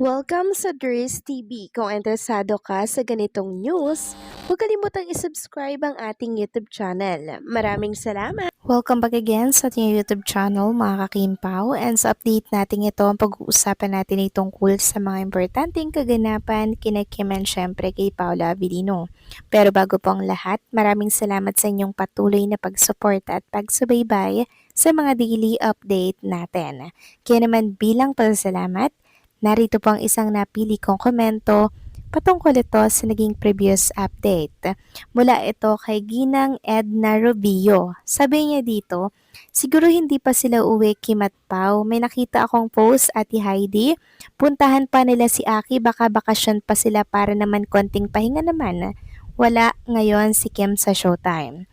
Welcome sa Dries TV. Kung interesado ka sa ganitong news, huwag kalimutang isubscribe ang ating YouTube channel. Maraming salamat! Welcome back again sa ating YouTube channel mga kakimpaw, and sa update natin ito ang pag-uusapan natin ay tungkol sa mga importanteng kaganapan kina Kim and syempre kay Paula Avellino. Pero bago po ang lahat, maraming salamat sa inyong patuloy na pagsuporta at pagsubaybay sa mga daily update natin. Kaya naman bilang pasasalamat, narito po ang isang napili kong komento patungkol ito sa naging previous update. Mula ito kay Ginang Edna Rubio. Sabi niya dito, siguro hindi pa sila uwi Kim at Pao. May nakita akong post, Ate Heidi. Puntahan pa nila si Aki, baka bakasyon pa sila para naman konting pahinga naman. Wala ngayon si Kim sa Showtime.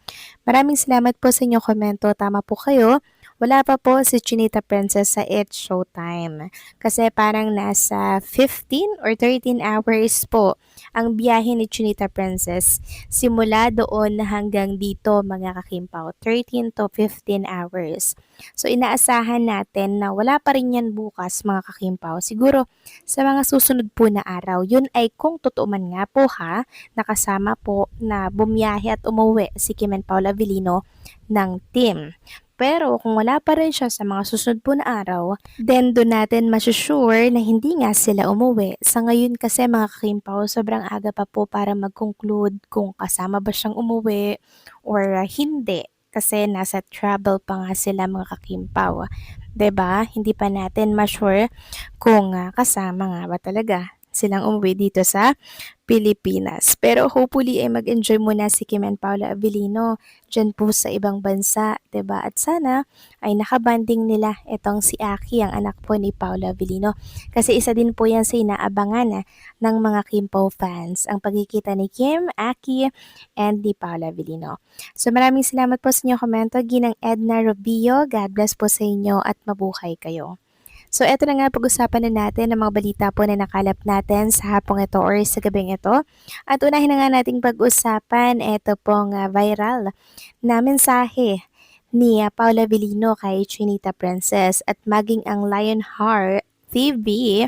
Maraming salamat po sa inyong komento. Tama po kayo. Wala pa po si Chinita Princess sa It's Showtime. Kasi parang nasa 15 or 13 hours po ang biyahe ni Chinita Princess. Simula doon hanggang dito mga kakimpaw. 13 to 15 hours. So inaasahan natin na wala pa rin yan bukas mga kakimpaw. Siguro sa mga susunod po na araw. Yun ay kung totoo man nga po ha, nakasama po na bumiyahe at umuwi si Kim and Paula Avellino ng team. Pero kung wala pa rin siya sa mga susunod po na araw, then doon natin masusure na hindi nga sila umuwi. Sa ngayon kasi mga kakimpaw, sobrang aga pa po para mag-conclude kung kasama ba siyang umuwi or hindi. Kasi nasa travel pa nga sila mga kakimpaw. 'Di ba? Hindi pa natin ma-sure kung kasama nga ba talaga silang umuwi dito sa Pilipinas. Pero hopefully ay mag-enjoy muna si Kim and Paula Avellino dyan po sa ibang bansa, 'di ba? At sana ay nakabanding nila itong si Aki, ang anak po ni Paula Avellino. Kasi isa din po yan sa inaabangan ng mga Kimpo fans, ang pagkikita ni Kim, Aki, and ni Paula Avellino. So maraming salamat po sa inyong komento, Ginang Edna Rubio. God bless po sa inyo at mabuhay kayo. So, eto na nga pag-usapan na natin ang mga balita po na nakalap natin sa hapong ito or sa gabing ito. At unahin na nga nating pag-usapan ito pong viral na mensahe ni Paula Avellino kay Chinita Princess at maging ang Lionheart TV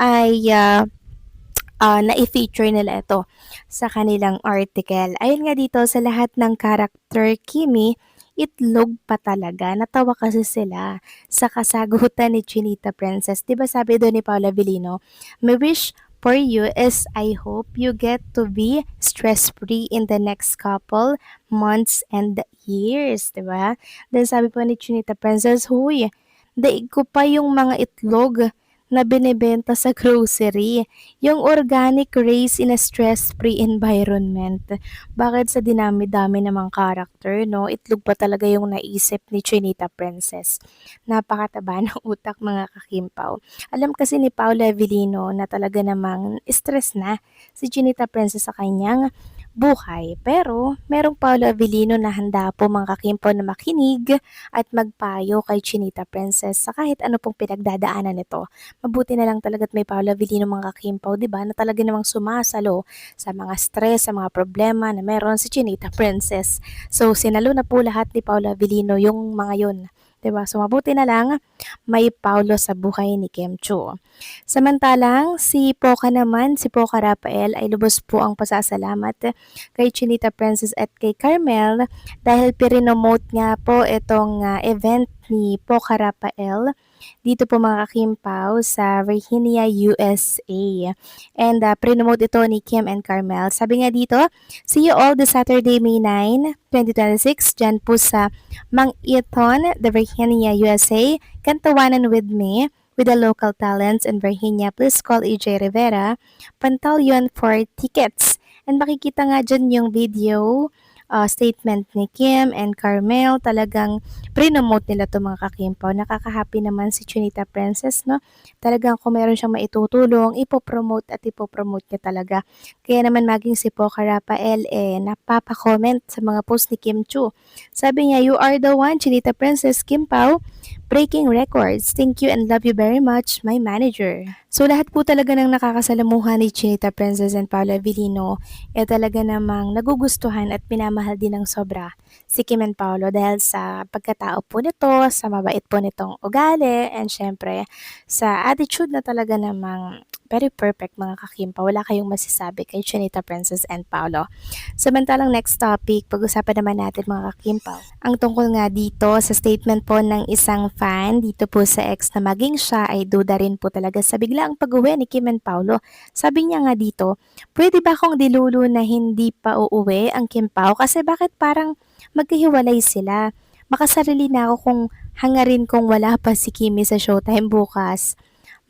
ay na-feature nila ito sa kanilang article. Ayun nga dito sa lahat ng character Kimi, itlog pa talaga. Natawa kasi sila sa kasagutan ni Chinita Princess. 'Di ba sabi doon ni Paula Avellino, my wish for you is I hope you get to be stress-free in the next couple months and years, 'di ba? Then sabi pa ni Chinita Princess, huy, daig ko pa yung mga itlog na binebenta sa grocery. Yung organic raised in a stress-free environment. Bakit sa dinami-dami namang character, no? Itlog pa talaga yung naisip ni Chinita Princess. Napakataba ng utak mga kakimpaw. Alam kasi ni Paula Avellino na talaga namang stress na si Chinita Princess sa kanyang buhay. Pero merong Paula Avellino na handa po mga kakimpaw na makinig at magpayo kay Chinita Princess sa kahit ano pong pinagdadaanan nito. Mabuti na lang talaga at may Paula Avellino mga kakimpaw, 'di ba? Na talaga namang sumasalo sa mga stress, sa mga problema na meron si Chinita Princess. So sinalo na po lahat ni Paula Avellino yung mga yun. 'Di ba? So mabuti na lang may Paulo sa buhay ni Kim Chu. Samantalang si Poca naman, si Poca Rafael ay lubos po ang pasasalamat kay Chinita Princess at kay Carmel dahil pirinomote nga po itong event ni Poca Rafael dito po mga kakimpaw sa Virginia, USA. And prinomote ito ni Kim and Carmel. Sabi nga dito, see you all this Saturday, May 9, 2026, dyan po sa Mang Eaton, the Virginia, USA. Kantawanan with me with the local talents in Virginia. Please call AJ Rivera, Pantaleon for tickets. And makikita nga dyan yung video statement ni Kim and Carmel. Talagang prinomote nila to mga kakimpaw. Nakaka-happy naman si Chinita Princess, no? Talagang kung meron siyang maitutulong, ipopromote at ipopromote niya talaga. Kaya naman maging si Poca Rafael napapa-comment sa mga post ni Kim Chu. Sabi niya, you are the one, Chinita Princess Kim Pao, breaking records. Thank you and love you very much, my manager. So lahat po talaga ng nakakasalamuhan ni Chinita Princess and Paula Avellino talaga namang nagugustuhan at minamahal din ng sobra si Kim and Paolo dahil sa pagkatao po nito, sa mabait po nitong ugali, and syempre sa attitude na talaga namang Very perfect mga kakimpa. Wala kayong masasabi kay Chinita Princess and Paolo. Samantalang next topic, pag-usapan naman natin mga kakimpaw. Ang tungkol nga dito sa statement po ng isang fan dito po sa ex na maging siya ay duda rin po talaga sa biglaang pag-uwi ni Kim and Paolo. Sabi niya nga dito, pwede ba akong dilulu na hindi pa uuwi ang Kim Pao? Kasi bakit parang magkahiwalay sila? Makasarili na ako kung hangarin kung wala pa si Kimi sa showtime bukas.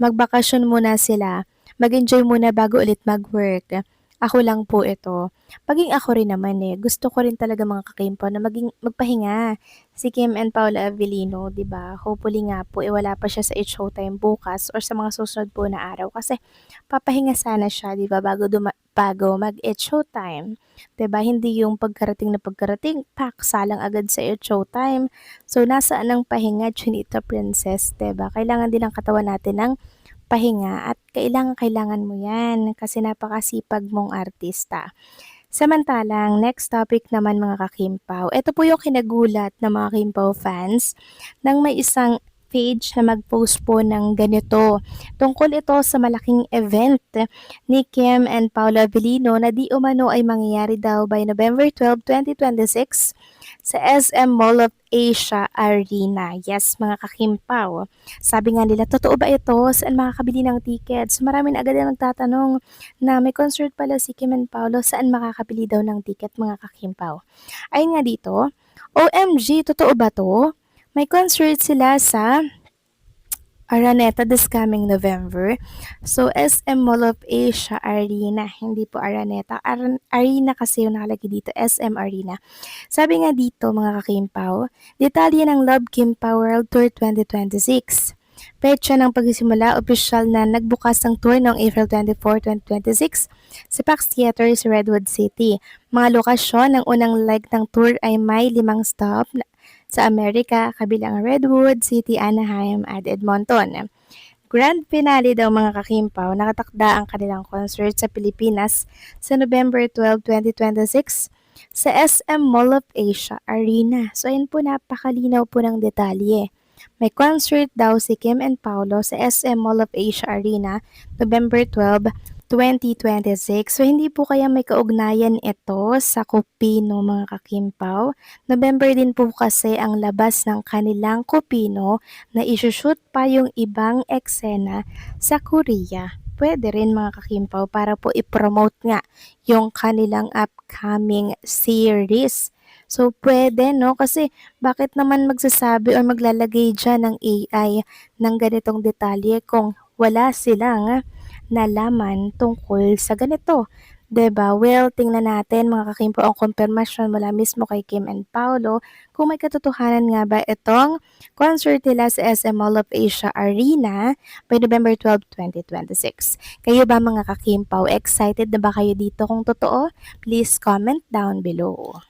Magbakasyon muna sila. Mag-enjoy muna bago ulit mag-work. Ako lang po ito. Maging ako rin naman gusto ko rin talaga mga kakimpo na magpahinga. Si Kim and Paula Avellino, 'di ba? Hopefully nga po wala pa siya sa It's Showtime bukas or sa mga susunod po na araw kasi papahinga sana siya, 'di ba, bago mag-It's Showtime. 'Di ba? Hindi yung pagkarating na pagkarating, pak salang agad sa It's Showtime. So nasaan ang pahinga, Chinita Princess, 'di ba? Kailangan din ang katawan natin ng pahinga at kailangan mo yan kasi napakasipag mong artista. Samantalang, next topic naman mga kakimpaw. Ito po yung kinagulat ng mga Kimpaw fans nang may isang page na mag-post po ng ganito. Tungkol ito sa malaking event ni Kim and Paolo Avellino na di umano ay mangyayari daw by November 12, 2026 sa SM Mall of Asia Arena. Yes, mga kakimpaw. Sabi nga nila, totoo ba ito? Saan makakabili ng tickets? Marami na agad ang nagtatanong na may concert pala si Kim and Paolo. Saan makakabili daw ng ticket, mga kakimpaw? Ayun nga dito, OMG, totoo ba to? May concert sila sa Araneta this coming November. So, SM Mall of Asia Arena, hindi po Araneta. Arena kasi yung nakalagay dito, SM Arena. Sabi nga dito mga kakimpaw, detalye ng Love Kimpaw World Tour 2026. Petsa ng pagsisimula, opisyal na nagbukas ng tour noong April 24, 2026 sa Pax Theater sa Redwood City. Mga lokasyon ng unang leg ng tour ay may 5 stop sa Amerika, kabilang Redwood City, Anaheim at Edmonton. Grand finale daw mga kakimpaw, nakatakda ang kanilang concert sa Pilipinas sa November 12, 2026 sa SM Mall of Asia Arena. So ayun po, napakalinaw po ng detalye. May concert daw si Kim and Paolo sa SM Mall of Asia Arena November 12, 2026. So, hindi po kaya may kaugnayan ito sa Kupino mga kakimpaw. November din po kasi ang labas ng kanilang Kupino na isushoot pa yung ibang eksena sa Korea. Pwede rin mga kakimpaw para po i-promote nga yung kanilang upcoming series. So, pwede, no? Kasi, bakit naman magsasabi o maglalagay dyan ng AI ng ganitong detalye kung wala silang nalaman tungkol sa ganito? 'Di ba? Well, tingnan natin mga kakimpo ang kumpirmasyon mula mismo kay Kim and Paolo kung may katotohanan nga ba itong concert nila sa SM Mall of Asia Arena by November 12, 2026. Kayo ba mga kakimpaw, excited na ba kayo dito kung totoo? Please comment down below.